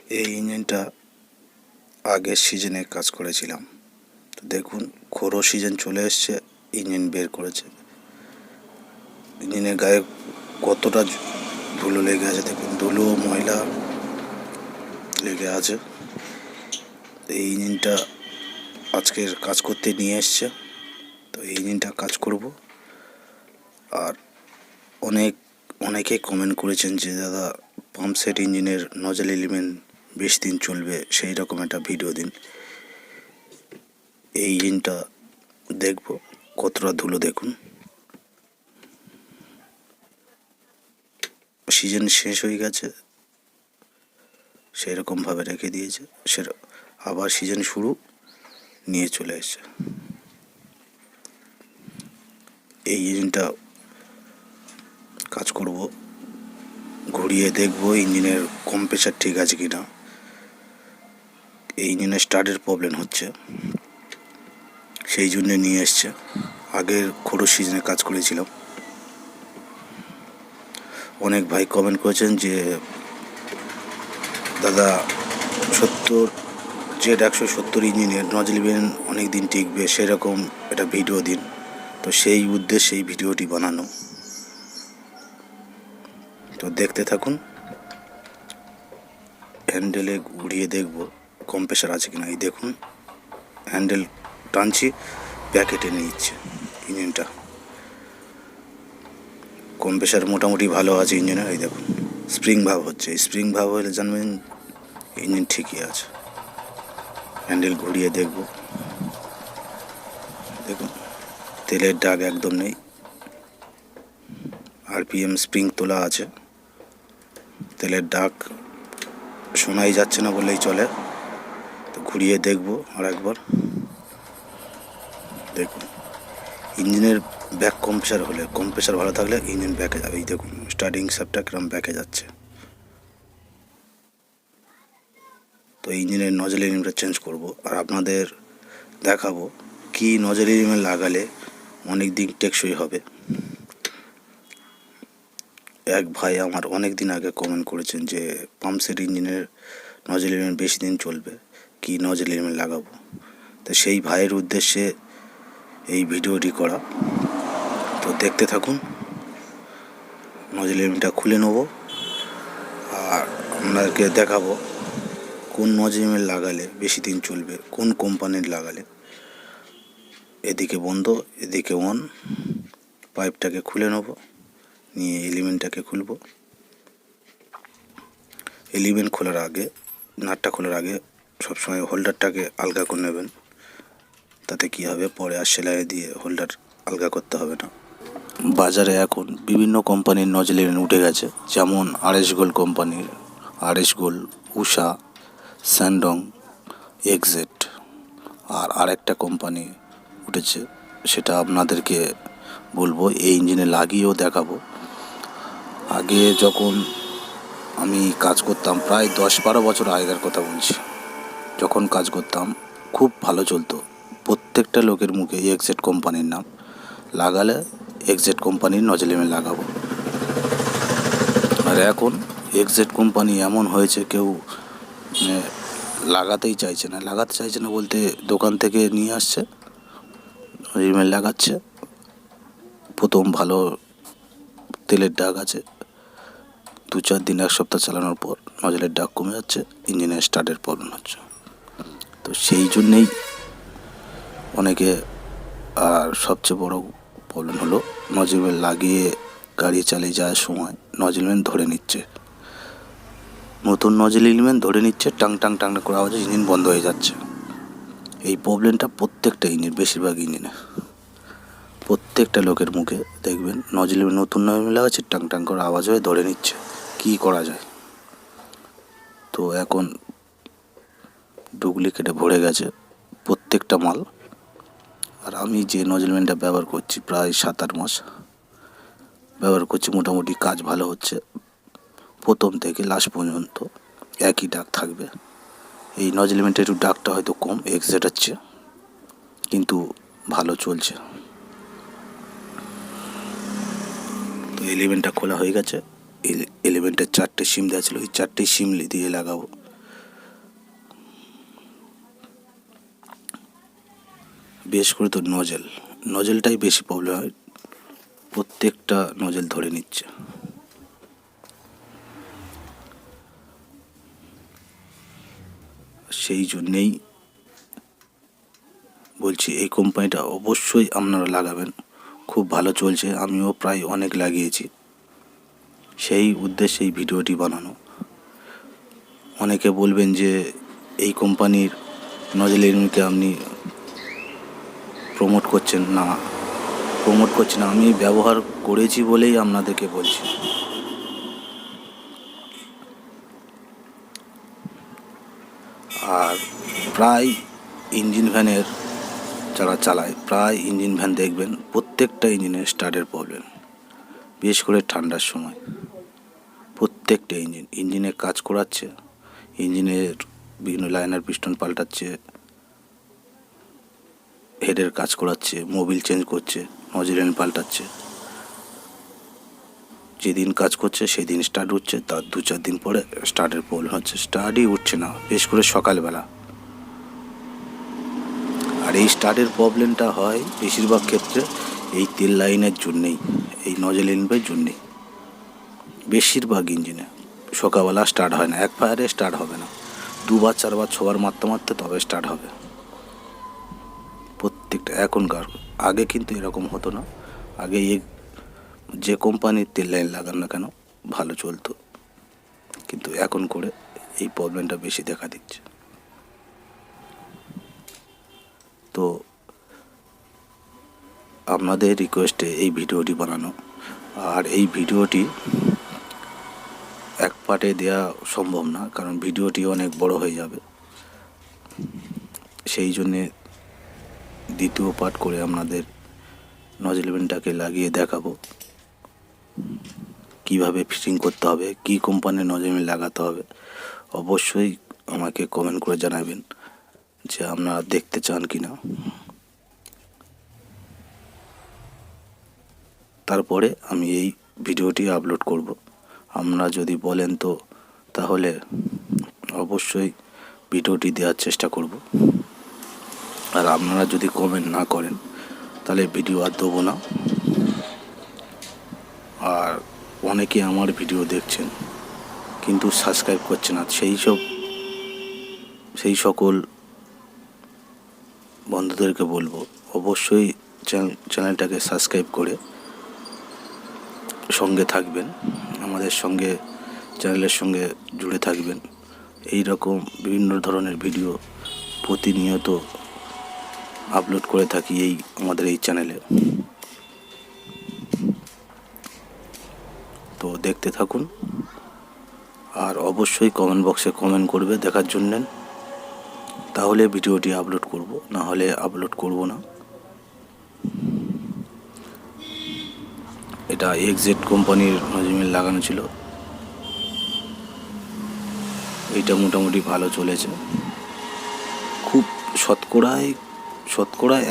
এই ইঞ্জিনটা আগের সিজনে কাজ করেছিলাম। তো দেখুন, খোড়ো সিজন চলে এসছে, ইঞ্জিন বের করেছে। ইঞ্জিনের গায়ে কতটা ধুলো লেগে আছে দেখুন, ধুলো ময়লা লেগে আছে। এই ইঞ্জিনটা আজকের কাজ করতে নিয়ে এসছে। তো এই ইঞ্জিনটা কাজ করব। আর অনেকে কমেন্ট করেছেন যে দাদা, পাম্প সেট ইঞ্জিনের নজল এলিমেন্ট বেশ দিন চলবে, সেই রকম একটা ভিডিও দিন। এই ইঞ্জিনটা দেখব কতটা ধুলো দেখুন। সিজন শেষ হয়ে গেছে, সেই রকমভাবে রেখে দিয়েছে। আবার সিজন শুরু নিয়ে চলে এসেছে। এই ইঞ্জিনটা কাজ করব, ঘুরিয়ে দেখব ইঞ্জিনের কম্প্রেসার ঠিক আছে কিনা। এই ইঞ্জিনের স্টার্টের প্রবলেম হচ্ছে, সেই জন্য নিয়ে এসছে। আগের খোড়ো সিজনে কাজ করেছিলাম। অনেক ভাই কমেন্ট করেছেন যে দাদা, 170 ইঞ্জিনের নজল এলিমেন্ট অনেক দিন টিকবে, সেরকম একটা ভিডিও দিন। তো সেই উদ্দেশ্যে এই ভিডিওটি বানানো। তো দেখতে থাকুন। হ্যান্ডেলে ঘুরিয়ে দেখব কম্প্রেসার আছে কিনা। এই দেখুন, হ্যান্ডেল টানছি, প্যাকেটে নিচ্ছে ইঞ্জিনটা। কম্প্রেসার মোটামুটি ভালো আছে ইঞ্জিনের। এই দেখুন, স্প্রিং ভাব হচ্ছে। স্প্রিং ভাব হলে জানবেন ইঞ্জিন ঠিকই আছে। হ্যান্ডেল ঘুরিয়ে দেখব, দেখুন তেলের দাগ একদম নেই। আরপিএম স্প্রিং তোলা আছে, তেলের দাগ শোনাই যাচ্ছে না বললেই চলে। তো ঘুরিয়ে দেখব আর একবার। দেখুন, ইঞ্জিনের ব্যাক কম্প্রেসার ভালো থাকলে ইঞ্জিন ব্যাকে যাবে। এই দেখুন, স্টার্টিং শ্যাফটটা কিরম ব্যাকে যাচ্ছে। তো ইঞ্জিনের নজল এলিমেন্টটা চেঞ্জ করব, আর আপনাদের দেখাবো কি নজল এলিমেন্ট লাগালে অনেক দিন টেকসই হবে। এক ভাই আমার অনেক দিন আগে কমেন্ট করেছেন যে পাম্প সেট ইঞ্জিনের নজল এলিমেন্ট বেশি দিন চলবে, কি নজল এলিমেন্ট লাগাবো। তো সেই ভাইয়ের উদ্দেশ্যে এই ভিডিওটি করা। তো দেখতে থাকুন। নজল এলিমেন্টটা খুলে নেব, আর আপনাদেরকে দেখাবো কোন নজল এলিমেন্ট লাগালে বেশি দিন চলবে, কোন কোম্পানির লাগালে। এদিকে বন্ধ, এদিকে অন। পাইপটাকে খুলে নেব, নিয়ে এলিমেন্টটাকে খুলব। এলিমেন্ট খোলার আগে, নাটটা খোলার আগে সবসময় হোল্ডারটাকে আলগা করে নেবেন। তাতে কি হবে, পরে আর সেলাই দিয়ে হোল্ডার আলগা করতে হবে না। বাজারে এখন বিভিন্ন কোম্পানির নজল এলিমেন্ট উঠে গেছে, যেমন RS গোল্ড কোম্পানির, RS গোল্ড, উষা, স্যান্ডং, এক্সেট। আর আরেকটা কোম্পানি উঠেছে, সেটা আপনাদেরকে বলবো, এই ইঞ্জিনে লাগিয়েও দেখাবো। আগে যখন আমি কাজ করতাম, প্রায় 10-12 বছর আগের কথা বলছি, যখন কাজ করতাম খুব ভালো চলতো। প্রত্যেকটা লোকের মুখে এক্সেট কোম্পানির নাম, লাগালে এক্সেট কোম্পানির নজল এলিমেন্ট লাগাবো। আর এখন এক্সেট কোম্পানি এমন হয়েছে, কেউ লাগাতে চাইছে না বলতে দোকান থেকে নিয়ে আসছে, নজল এলিমেন্ট লাগাচ্ছে। প্রথম ভালো তেলের দাগ আছে, 2-4 দিন, 1 সপ্তাহ চালানোর পর নজলের দাগ কমে যাচ্ছে, ইঞ্জিনের স্টার্টের প্রবলেম হচ্ছে। তো সেই জন্যেই অনেকে, আর সবচেয়ে বড় প্রবলেম হলো নজল এলিমেন্ট লাগিয়ে গাড়ি চালিয়ে যাওয়ার সময় নজল এলিমেন্ট ধরে নিচ্ছে। নতুন নজল এলিমেন্ট ধরে নিচ্ছে, টাং টাং টাং করে আওয়াজে ইঞ্জিন বন্ধ হয়ে যাচ্ছে। এই প্রবলেমটা প্রত্যেকটা ইঞ্জিন, বেশিরভাগ ইঞ্জিনে, প্রত্যেকটা লোকের মুখে দেখবেন নজল এলিমেন্ট, নতুন নজল এলিমেন্ট লাগাচ্ছে, টাং টাং করে আওয়াজ হয়ে ধরে নিচ্ছে। কী করা যায়? তো এখন ডুপ্লিকেটে ভরে গেছে প্রত্যেকটা মাল। আর আমি যে নজল এলিমেন্টটা ব্যবহার করছি, প্রায় 7-8 মাস ব্যবহার করছি, মোটামুটি কাজ ভালো হচ্ছে। প্রথম থেকে লাস্ট পর্যন্ত একই দাগ থাকবে। এই নজল এলিমেন্টের একটু দাগটা হয়তো কম এক্সেট হচ্ছে, কিন্তু ভালো চলছে। তো এলিমেন্টটা খোলা হয়ে গেছে। এলিমেন্টের 4টে সিম দেওয়া ছিল, এই 4টে সিম দিয়ে লাগাবো। বিশেষ করে তো নজেলটাই বেশি প্রবলেম হয়, প্রত্যেকটা নজেল ধরে নিচ্ছে। সেই জন্যেই বলছি এই কোম্পানিটা অবশ্যই আপনারা লাগাবেন, খুব ভালো চলছে, আমিও প্রায় অনেক লাগিয়েছি, সেই উদ্দেশ্যে এই ভিডিওটি বানানো। অনেকে বলবেন যে এই কোম্পানির নজেল এলিমেন্টকে আপনি প্রমোট করছেন না, আমি ব্যবহার করেছি বলেই আপনাদেরকে বলছি। আর প্রায় ইঞ্জিন ভ্যানের যারা চালায়, প্রায় ইঞ্জিন ভ্যান দেখবেন প্রত্যেকটা ইঞ্জিনের স্টার্টের প্রবলেম, বিশেষ করে ঠান্ডার সময়। প্রত্যেকটা ইঞ্জিনে কাজ করাচ্ছে, ইঞ্জিনের বিভিন্ন লাইনার পিস্টন পাল্টাচ্ছে, হেডের কাজ করাচ্ছে, মোবিল চেঞ্জ করছে, নজেল পাল্টাচ্ছে। যেদিন কাজ করছে সেদিন স্টার্ট হচ্ছে, তার 2-4 দিন পরে স্টার্টের প্রবলেম হচ্ছে, স্টার্টই উঠছে না, বিশেষ করে সকালবেলা। আর এই স্টার্টের প্রবলেমটা হয় বেশিরভাগ ক্ষেত্রে এই তেল লাইনের জন্যেই, এই নজেল ইনপের জন্যেই। বেশিরভাগ ইঞ্জিনে সকালবেলা স্টার্ট হয় না, এক ফায়ারে স্টার্ট হবে না, 2বার 4বার 6বার মারতে তবে স্টার্ট হবে প্রত্যেকটা। এখনকার, আগে কিন্তু এরকম হতো না। আগে যে কোম্পানির তেল লাইন লাগান না কেন ভালো চলতো, কিন্তু এখন করে এই প্রবলেমটা বেশি দেখা দিচ্ছে। তো আপনাদের রিকোয়েস্টে এই ভিডিওটি বানানো, আর এই ভিডিওটি এক পার্টে দেওয়া সম্ভব না, কারণ ভিডিওটি অনেক বড় হয়ে যাবে। সেই জন্যে দ্বিতীয় পার্ট করে আপনাদের নজেল ভেন্টটাকে লাগিয়ে দেখাবো কিভাবে ফিটিং করতে হবে, কি কোম্পানির নজেল লাগাতে হবে। অবশ্যই আমাকে কমেন্ট করে জানাবেন যে আপনারা দেখতে চান কি না। তারপরে আমি এই ভিডিওটি আপলোড করব। আপনারা যদি বলেন তো তাহলে অবশ্যই ভিডিওটি দেওয়ার চেষ্টা করব। আর আপনারা যদি কমেন্ট না করেন তাহলে ভিডিও আর দেবো না। আর অনেকে আমার ভিডিও দেখছেন কিন্তু সাবস্ক্রাইব করছে না, সেই সকল বন্ধুদেরকে বলবো অবশ্যই চ্যানেলটাকে সাবস্ক্রাইব করে সঙ্গে থাকবেন, আমাদের সঙ্গে চ্যানেলের সঙ্গে জুড়ে থাকবেন। এই রকম বিভিন্ন ধরনের ভিডিও প্রতিনিয়ত আপলোড করে থাকি আমাদের এই চ্যানেলে। তো দেখতে থাকুন, আর অবশ্যই কমেন্ট বক্সে কমেন্ট করবে দেখার জন্যে, তাহলে ভিডিওটি আপলোড করব, না হলে আপলোড করব না। এটা Z কোম্পানির নজেল লাগানো ছিল, এইটা মোটামুটি ভালো চলেছে। খুব শতকরায়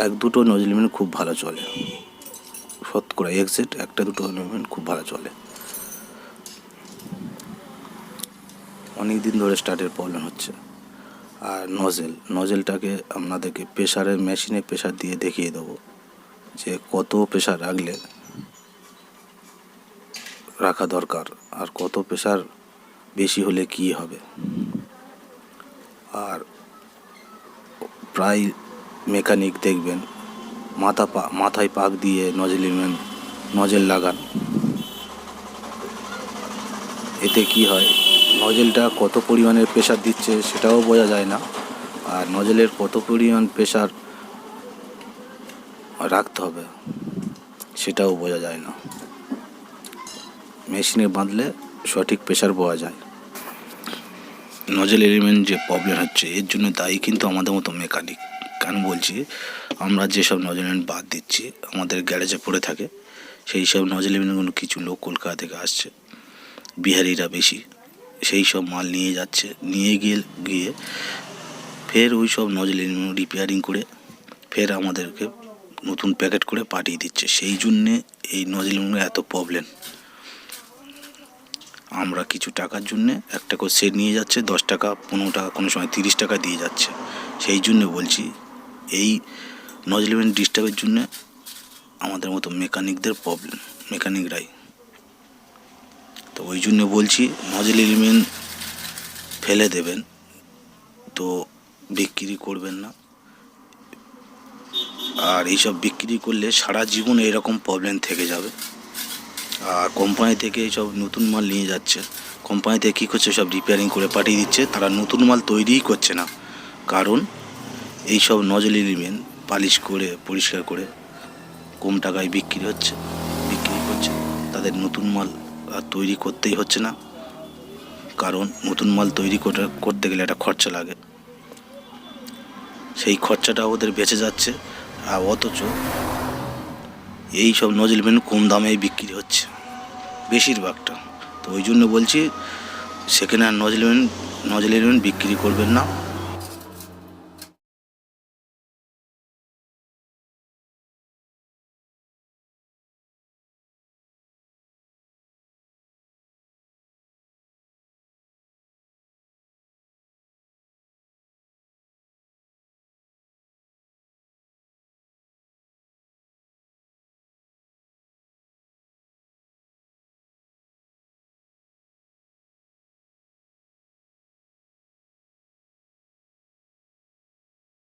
এক দুটো নজেল খুব ভালো চলে, শতকরা Z একটা দুটো নজেল খুব ভালো চলে। অনেক দিন ধরে স্টার্টের প্রবলেম হচ্ছে। আর নজেলটাকে আপনাদেরকে মেশিনে প্রেশার দিয়ে দেখিয়ে দেবো যে কত প্রেশার রাখা দরকার, আর কত প্রেশার বেশি হলে কি হবে। আর প্রায় মেকানিক দেখবেন মাথায় পাক দিয়ে নজেল লাগান। এতে কি হয়, নজেলটা কত পরিমাণের প্রেশার দিচ্ছে সেটাও বোঝা যায় না, আর নজেলের কত পরিমাণ প্রেশার রাখতে হবে সেটাও বোঝা যায় না। মেশিনে বাঁধলে সঠিক প্রেশার পাওয়া যায়। নজেল এলিমেন্ট যে প্রবলেম হচ্ছে এর জন্য দায়ী কিন্তু আমাদের মতো মেকানিক। কেন বলছি, আমরা যেসব নজেল এলিমেন্ট বাদ দিচ্ছি আমাদের গ্যারেজে পড়ে থাকে, সেই সব নজেল এলিমেন্টগুলো কিছু লোক কলকাতা থেকে আসছে, বিহারিরা বেশি, সেই সব মাল নিয়ে গিয়ে ফের ওই সব নজেল এলিমেন্ট রিপেয়ারিং করে ফের আমাদেরকে নতুন প্যাকেট করে পাঠিয়ে দিচ্ছে। সেই জন্যে এই নজেল এলিমেন্টের এত প্রবলেম। আমরা কিছু টাকার জন্যে একটা করে সেট নিয়ে যাচ্ছে 10 টাকা 15 টাকা, কোনো সময় 30 টাকা দিয়ে যাচ্ছে। সেই জন্য বলছি এই নজল এলিমেন্ট ডিস্টার্বের জন্যে আমাদের মতো মেকানিকদের প্রবলেম, মেকানিকরাই। তো ওই জন্য বলছি নজল এলিমেন্ট ফেলে দেবেন, তো বিক্রি করবেন না। আর এইসব বিক্রি করলে সারা জীবন এরকম প্রবলেম থেকে যাবে। আর কোম্পানি থেকে এইসব নতুন মাল নিয়ে যাচ্ছে, কোম্পানি থেকে কী করছে, সব রিপেয়ারিং করে পাঠিয়ে দিচ্ছে, তারা নতুন মাল তৈরিই করছে না। কারণ এইসব নজল এলিমেন্ট পালিশ করে পরিষ্কার করে কম টাকায় বিক্রি করছে। তাদের নতুন মাল আর তৈরি করতেই হচ্ছে না, কারণ নতুন মাল তৈরি করতে গেলে একটা খরচা লাগে, সেই খরচাটা ওদের বেঁচে যাচ্ছে। আর অথচ এই সব নজল এলিমেন্ট কম দামেই বিক্রি হচ্ছে বেশিরভাগটা। তো ওই জন্য বলছি সেখানে আর নজল এলিমেন্ট বিক্রি করবেন না।